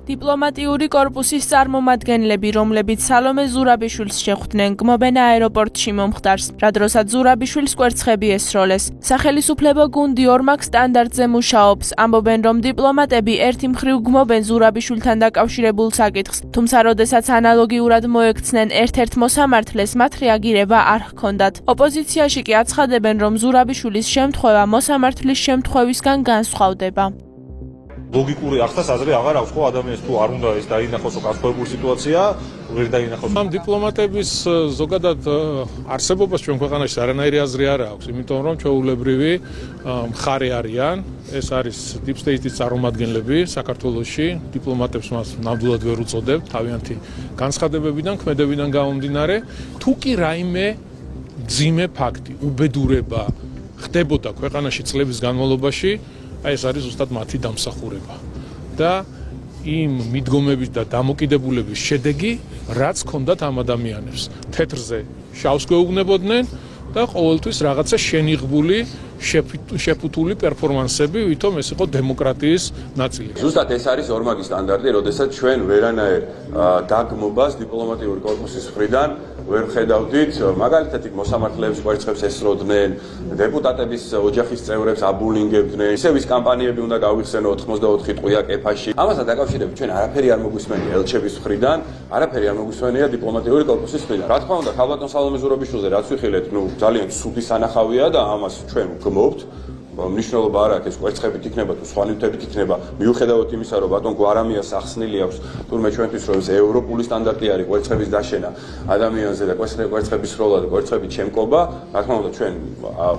დიპლომატიური კორპუსის წარმომადგენლები, რომლებიც სალომე ზურაბიშვილს შეხვდნენ, გმობენ აეროპორტში მომხდარს, რა დროსაც ზურაბიშვილს კვერცხები ესროლეს. სახელისუფლებო გუნდი ორმაგ სტანდარტზე მუშაობს, ამბობენ, რომ დიპლომატები ერთი მხრივ გმობენ ზურაბიშვილთან დაკავშირებულ საკითხს, თუმცა როდესაც ანალოგიურად მოექცნენ ერთ-ერთ მოსამართლეს, მათ რეაგირება არ ჰქონდათ. ოპოზიციაში კი აცხადებენ, რომ ზურაბიშვილის შემთხვევა მოსამართლის შემთხვევისგან განსხვავდება. ლოგიკური ახსას აზრი აღარ აქვს ხო ადამიანს თუ არ უნდა ეს დაინახოს განსხვავებული სიტუაცია ვერ დაინახოს ამ დიპლომატების ზოგადად არსებობას ჩვენ ქვეყანაში არანაირი აზრი არ აქვს იმიტომ რომ ჩვეულებრივი მხარე არიან ეს არის deep state-ის წარმომადგენლები საქართველოში დიპლომატებს მას ნამდვილად ვერ უწოდებთ თავიანთი განცხადებებიდან ქმედებიდან გამომდინარე თუ კი რაიმე მძიმე ფაქტი უბედურება ხდებოდა ქვეყანაში წლების განმავლობაში ეს არის ზუსტად მათი დამსახურება და იმ მიდგომების და დამოკიდებულების შედეგი რაც ჰქონდათ ამ ადამიანებს თეთრზე შავს გვეუბნებოდნენ და ყოველთვის რაღაცა შენიღბული შეფუთული პერფორმანსები ვითომ ეს იყო დემოკრატიის ნაწილი. ზუსტად ეს არის ორმაგი სტანდარტი, როდესაც ჩვენ ვერანაირ დაგმობას დიპლომატიური კორპუსის მხრიდან ვერ ხედავდით, მაგალითად იქ მოსამართლეებს კვერცხებს ესროდნენ, დეპუტატების ოჯახის წევრებს აბულინგებდნენ, ისევ ის კამპანიები უნდა გავიხსენო 84 ტყვია კეფაში. ამასთან დაკავშირებით ჩვენ არაფერი არ მოგვისმენია ელჩების მხრიდან, არაფერი არ მოგვისმენია დიპლომატიური კორპუსის მხრიდან. რა თქმა უნდა, ქალბატონ სალომე ზურაბიშვილზე რაც ვიხილეთ, ძალიან ცუდი სანახავია და ამას ჩვენ გმობთ. მნიშვნელობა არ აქვს ეს კვერცხებით იქნება თუ სხვა ნივთებით იქნება მიუხედავად იმისა რომ ბატონ გვარამიას ახსნილი აქვს თურმე ჩვენთვის რომ ეს ევროპული სტანდარტი არის კვერცხების დაშენა ადამიანზე და კვერცხების სროლა და კვერცხებით შემკობა რა თქმა უნდა ჩვენ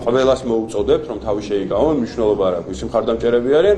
ყველას მოუწოდებთ რომ თავი შეიკავონ მნიშვნელობა არ აქვს ის მხარდამჭერები არიან